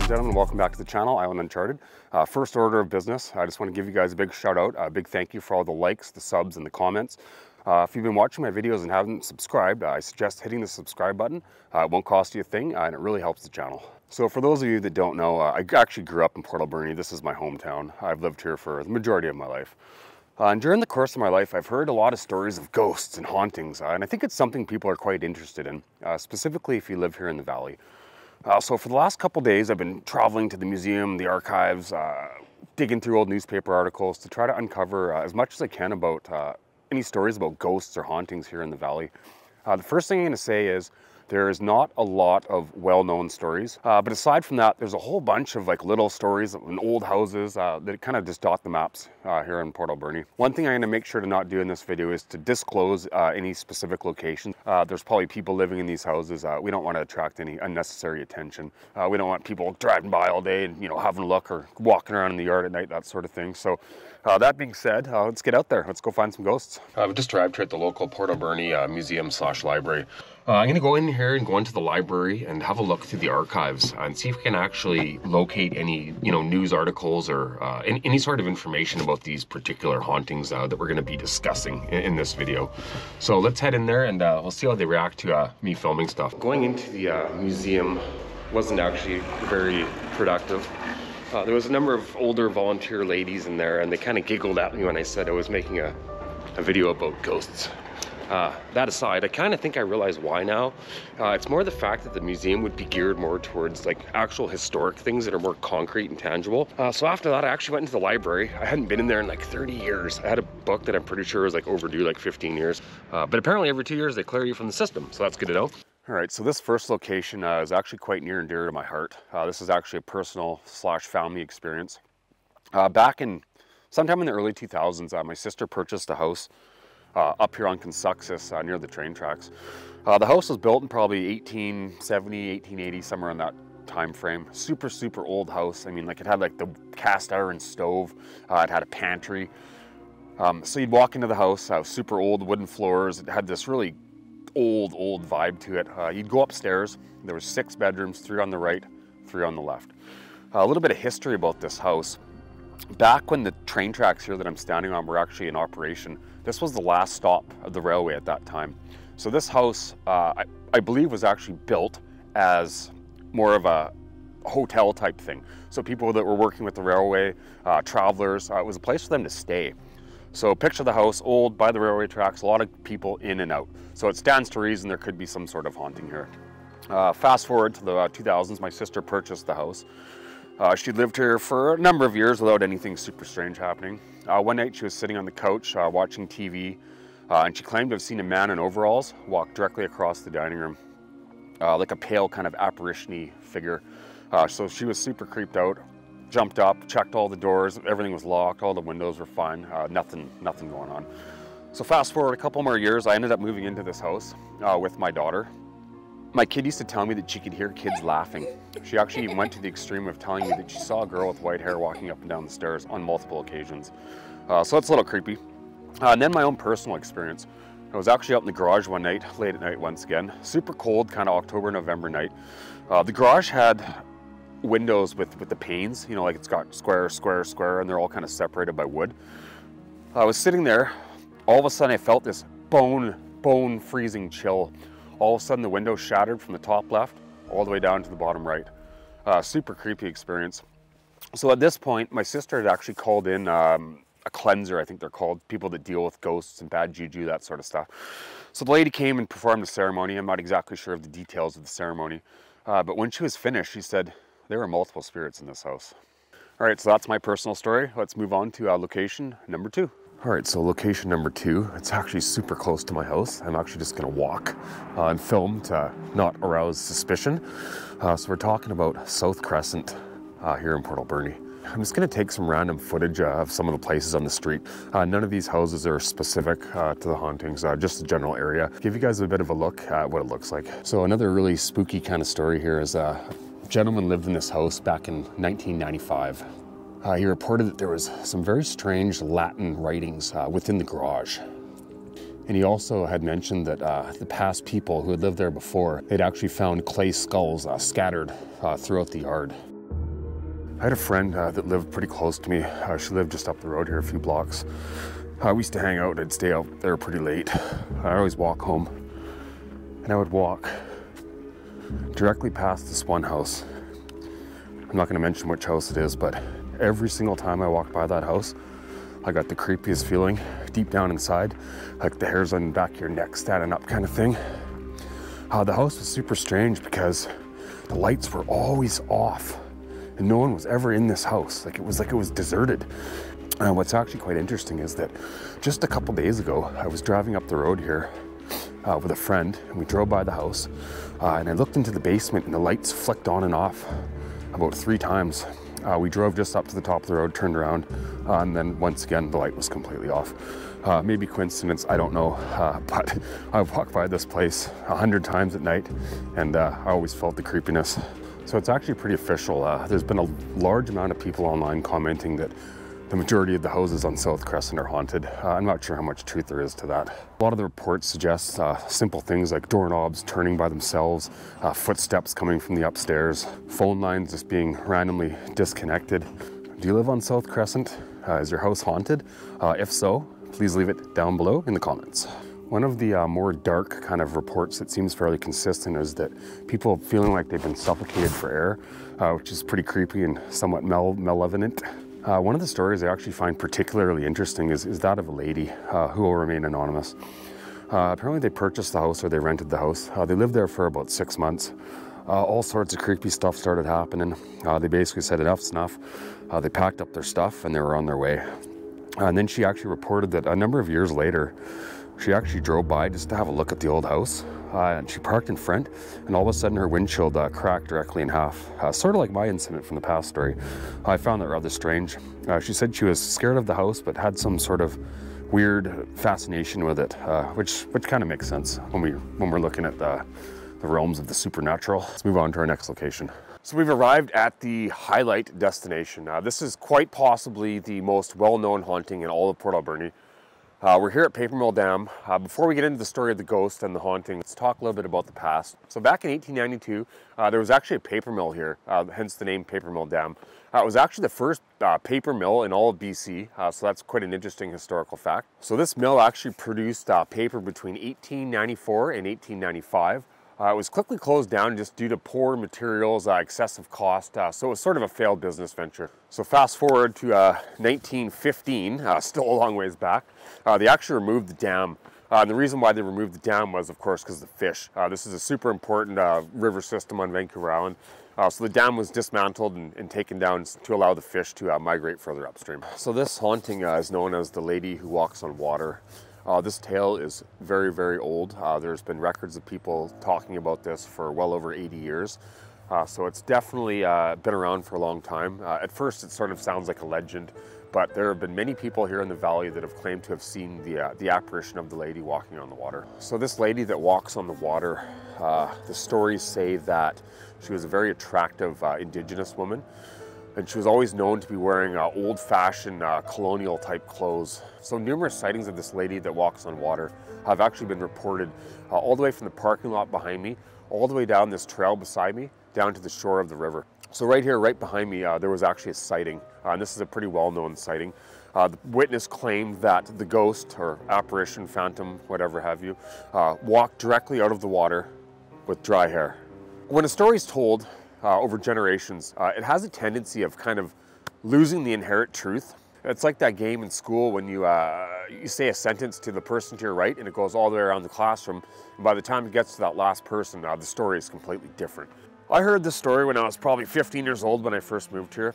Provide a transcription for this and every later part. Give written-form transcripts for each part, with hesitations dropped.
and gentlemen, welcome back to the channel, Island Uncharted. First order of business, I just want to give you guys a big shout out, a big thank you for all the likes, the subs, and the comments. If you've been watching my videos and haven't subscribed, I suggest hitting the subscribe button. It won't cost you a thing, and it really helps the channel. So for those of you that don't know, I actually grew up in Port Alberni. This is my hometown. I've lived here for the majority of my life. And during the course of my life, I've heard a lot of stories of ghosts and hauntings, and I think it's something people are quite interested in, specifically if you live here in the valley. So for the last couple days, I've been traveling to the museum, the archives, digging through old newspaper articles to try to uncover as much as I can about any stories about ghosts or hauntings here in the valley. The first thing I'm going to say is there is not a lot of well-known stories, but aside from that, there's a whole bunch of like little stories in old houses that kind of just dot the maps here in Port Alberni. One thing I'm going to make sure to not do in this video is to disclose any specific location. There's probably people living in these houses. We don't want to attract any unnecessary attention. We don't want people driving by all day and having a look or walking around in the yard at night, that sort of thing. So that being said, let's get out there. Let's go find some ghosts. I've just arrived here at the local Port Alberni museum/library. I'm going to go in here and go into the library and have a look through the archives and see if we can actually locate any, news articles or any sort of information about these particular hauntings that we're going to be discussing in this video. So let's head in there and we'll see how they react to me filming stuff. Going into the museum wasn't actually very productive. There was a number of older volunteer ladies in there and they kind of giggled at me when I said I was making a video about ghosts. That aside, I kind of think I realize why now. It's more the fact that the museum would be geared more towards like actual historic things that are more concrete and tangible. So after that, I actually went into the library. I hadn't been in there in like 30 years. I had a book that I'm pretty sure was like overdue like 15 years. But apparently every 2 years they clear you from the system. So that's good to know. All right, so this first location is actually quite near and dear to my heart. This is actually a personal/family experience. Back in sometime in the early 2000s, my sister purchased a house up here on Consuxus near the train tracks. The house was built in probably 1870, 1880, somewhere in that time frame. Super old house. I mean, like it had like the cast iron stove. It had a pantry. So you'd walk into the house, super old wooden floors. It had this really old vibe to it. You'd go upstairs. There was 6 bedrooms, 3 on the right, 3 on the left. A little bit of history about this house. Back when the train tracks here that I'm standing on were actually in operation, this was the last stop of the railway at that time. So this house, I believe, was actually built as more of a hotel type thing. So people that were working with the railway, travelers, it was a place for them to stay. So picture the house, old, by the railway tracks, a lot of people in and out. So it stands to reason there could be some sort of haunting here. Fast forward to the 2000s, my sister purchased the house. She lived here for a number of years without anything super strange happening. One night she was sitting on the couch watching TV and she claimed to have seen a man in overalls walk directly across the dining room, like a pale kind of apparition-y figure. So she was super creeped out, jumped up, checked all the doors, everything was locked, all the windows were fine, nothing going on. So fast forward a couple more years, I ended up moving into this house with my daughter. My kid used to tell me that she could hear kids laughing. She actually went to the extreme of telling me that she saw a girl with white hair walking up and down the stairs on multiple occasions. So it's a little creepy. And then my own personal experience. I was actually out in the garage one night, late at night once again. Super cold, kind of October, November night. The garage had windows with the panes, like it's got square, and they're all kind of separated by wood. I was sitting there, all of a sudden I felt this bone freezing chill. All of a sudden the window shattered from the top left all the way down to the bottom right. Super creepy experience. So at this point, my sister had actually called in a cleanser, I think they're called, people that deal with ghosts and bad juju, that sort of stuff. So the lady came and performed a ceremony. I'm not exactly sure of the details of the ceremony, but when she was finished, she said there were multiple spirits in this house. All right, so that's my personal story. Let's move on to location number 2. All right, so location number 2, it's actually super close to my house. I'm actually just gonna walk and film to not arouse suspicion. So we're talking about South Crescent here in Port Alberni. I'm just gonna take some random footage of some of the places on the street. None of these houses are specific to the hauntings, just the general area. Give you guys a bit of a look at what it looks like. So another really spooky kind of story here is a gentleman lived in this house back in 1995. He reported that there was some very strange Latin writings within the garage. And he also had mentioned that the past people who had lived there before, they'd actually found clay skulls scattered throughout the yard. I had a friend that lived pretty close to me. She lived just up the road here, a few blocks. We used to hang out. I'd stay out there pretty late. I'd always walk home, and I would walk directly past this one house. I'm not going to mention which house it is, but every single time I walked by that house, I got the creepiest feeling deep down inside, like the hairs on the back of your neck standing up kind of thing. The house was super strange because the lights were always off and no one was ever in this house. Like it was deserted. What's actually quite interesting is that just a couple days ago, I was driving up the road here with a friend, and we drove by the house, and I looked into the basement and the lights flicked on and off about 3 times. We drove just up to the top of the road, turned around, and then once again the light was completely off. Maybe coincidence, I don't know, but I've walked by this place 100 times at night, and I always felt the creepiness. So it's actually pretty official. There's been a large amount of people online commenting that the majority of the houses on South Crescent are haunted. I'm not sure how much truth there is to that. A lot of the reports suggest simple things like doorknobs turning by themselves, footsteps coming from the upstairs, phone lines just being randomly disconnected. Do you live on South Crescent? Is your house haunted? If so, please leave it down below in the comments. One of the more dark kind of reports that seems fairly consistent is that people feeling like they've been suffocated for air, which is pretty creepy and somewhat malevolent. One of the stories I actually find particularly interesting is that of a lady who will remain anonymous. Apparently they purchased the house, or they rented the house. They lived there for about 6 months. All sorts of creepy stuff started happening. They basically said enough's enough. They packed up their stuff and they were on their way. And then she actually reported that a number of years later, she actually drove by just to have a look at the old house. And she parked in front, and all of a sudden her windshield cracked directly in half. Sort of like my incident from the past story. I found that rather strange. She said she was scared of the house, but had some sort of weird fascination with it, which kind of makes sense when we're looking at the realms of the supernatural. Let's move on to our next location. So we've arrived at the highlight destination. This is quite possibly the most well-known haunting in all of Port Alberni. We're here at Paper Mill Dam. Before we get into the story of the ghost and the haunting, let's talk a little bit about the past. So back in 1892, there was actually a paper mill here, hence the name Paper Mill Dam. It was actually the first paper mill in all of BC, so that's quite an interesting historical fact. So this mill actually produced paper between 1894 and 1895. It was quickly closed down just due to poor materials, excessive cost, so it was sort of a failed business venture. So fast forward to 1915, still a long ways back, they actually removed the dam. And the reason why they removed the dam was, of course, because of the fish. This is a super important river system on Vancouver Island. So the dam was dismantled and taken down to allow the fish to migrate further upstream. So this haunting is known as the Lady Who Walks on Water. This tale is very, very old. There's been records of people talking about this for well over 80 years. So it's definitely been around for a long time. At first, it sort of sounds like a legend, but there have been many people here in the valley that have claimed to have seen the apparition of the lady walking on the water. So this lady that walks on the water, the stories say that she was a very attractive Indigenous woman. And she was always known to be wearing old-fashioned colonial type clothes. So numerous sightings of this lady that walks on water have actually been reported all the way from the parking lot behind me, all the way down this trail beside me, down to the shore of the river. So right here, right behind me, there was actually a sighting. And this is a pretty well-known sighting. The witness claimed that the ghost or apparition, phantom, whatever have you, walked directly out of the water with dry hair. When a story is told, over generations, it has a tendency of kind of losing the inherent truth. It's like that game in school when you say a sentence to the person to your right and it goes all the way around the classroom, and by the time it gets to that last person, the story is completely different. I heard this story when I was probably 15 years old when I first moved here.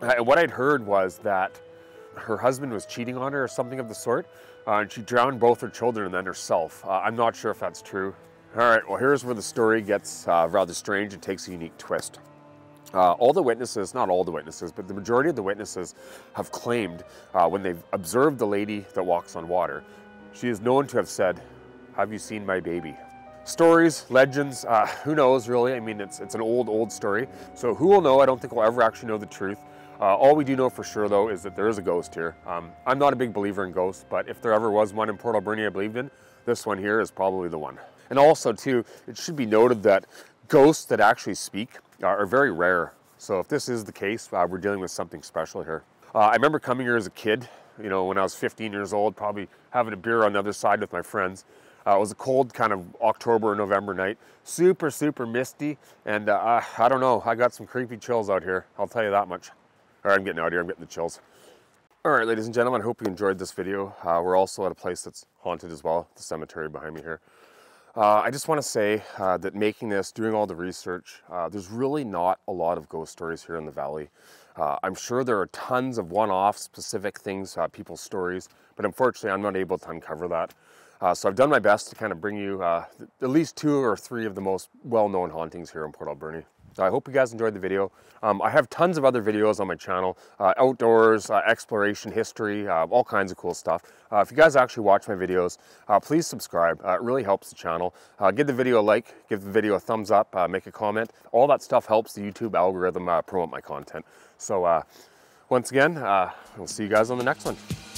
And what I'd heard was that her husband was cheating on her or something of the sort, and she drowned both her children and then herself. I'm not sure if that's true. All right, well, here's where the story gets rather strange and takes a unique twist. All the witnesses, not all the witnesses, but the majority of the witnesses have claimed when they've observed the lady that walks on water, she is known to have said, "Have you seen my baby?" Stories, legends, who knows really? I mean, it's an old story. So who will know? I don't think we'll ever actually know the truth. All we do know for sure, though, is that there is a ghost here. I'm not a big believer in ghosts, but if there ever was one in Port Alberni I believed in, this one here is probably the one. And also, too, it should be noted that ghosts that actually speak are very rare. So if this is the case, we're dealing with something special here. I remember coming here as a kid, you know, when I was 15 years old, probably having a beer on the other side with my friends. It was a cold kind of October or November night, super, super misty, and I don't know, I got some creepy chills out here, I'll tell you that much. All right, I'm getting out here, I'm getting the chills. All right, ladies and gentlemen, I hope you enjoyed this video. We're also at a place that's haunted as well, the cemetery behind me here. I just want to say that making this, doing all the research, there's really not a lot of ghost stories here in the valley. I'm sure there are tons of one-off specific things, people's stories, but unfortunately I'm not able to uncover that. So I've done my best to kind of bring you at least 2 or 3 of the most well-known hauntings here in Port Alberni. I hope you guys enjoyed the video. I have tons of other videos on my channel, outdoors, exploration, history, all kinds of cool stuff. If you guys actually watch my videos, please subscribe. It really helps the channel. Give the video a like, give the video a thumbs up, make a comment. All that stuff helps the YouTube algorithm promote my content. So once again, we'll see you guys on the next one.